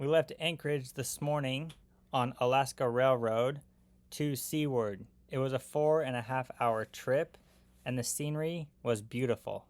We left Anchorage this morning on Alaska Railroad to Seward. It was a 4.5-hour trip, and the scenery was beautiful.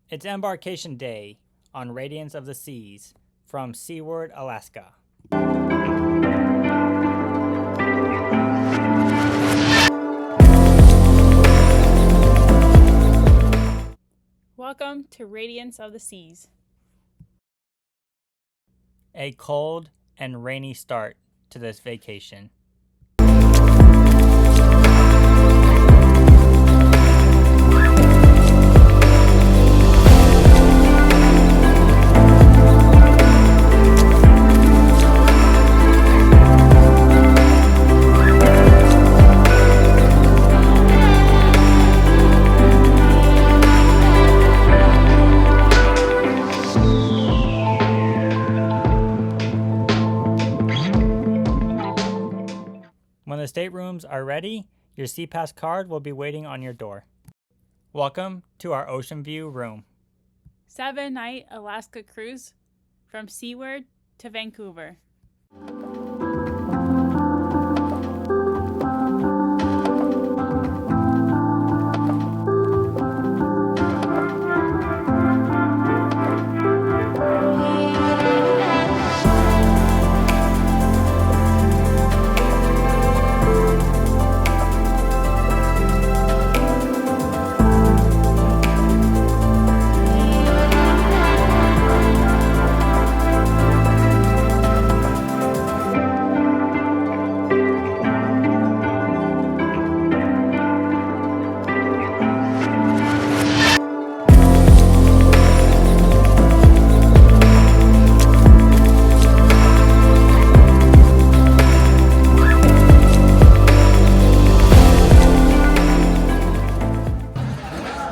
It's Embarkation Day on Radiance of the Seas from Seward, Alaska. Welcome to Radiance of the Seas. A cold and rainy start to this vacation. When the staterooms are ready, your SeaPass card will be waiting on your door. Welcome to our Ocean View room. 7-night Alaska cruise from Seward to Vancouver.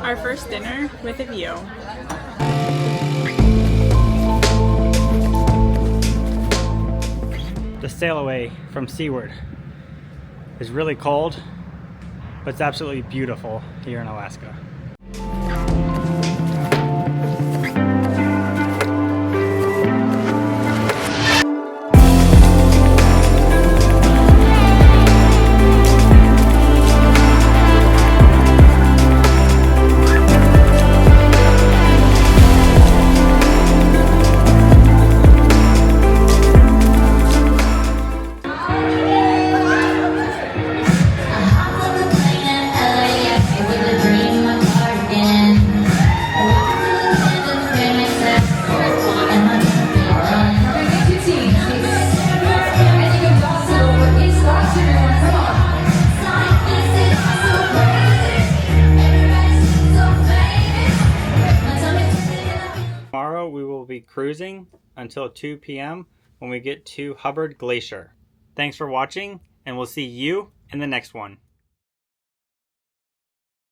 Our first dinner with a view. The sailaway from Seward is really cold, but it's absolutely beautiful here in Alaska. I hop on the plane at LAX with a dream. cruising until 2 p.m. when we get to Hubbard Glacier. Thanks for watching, and we'll see you in the next one.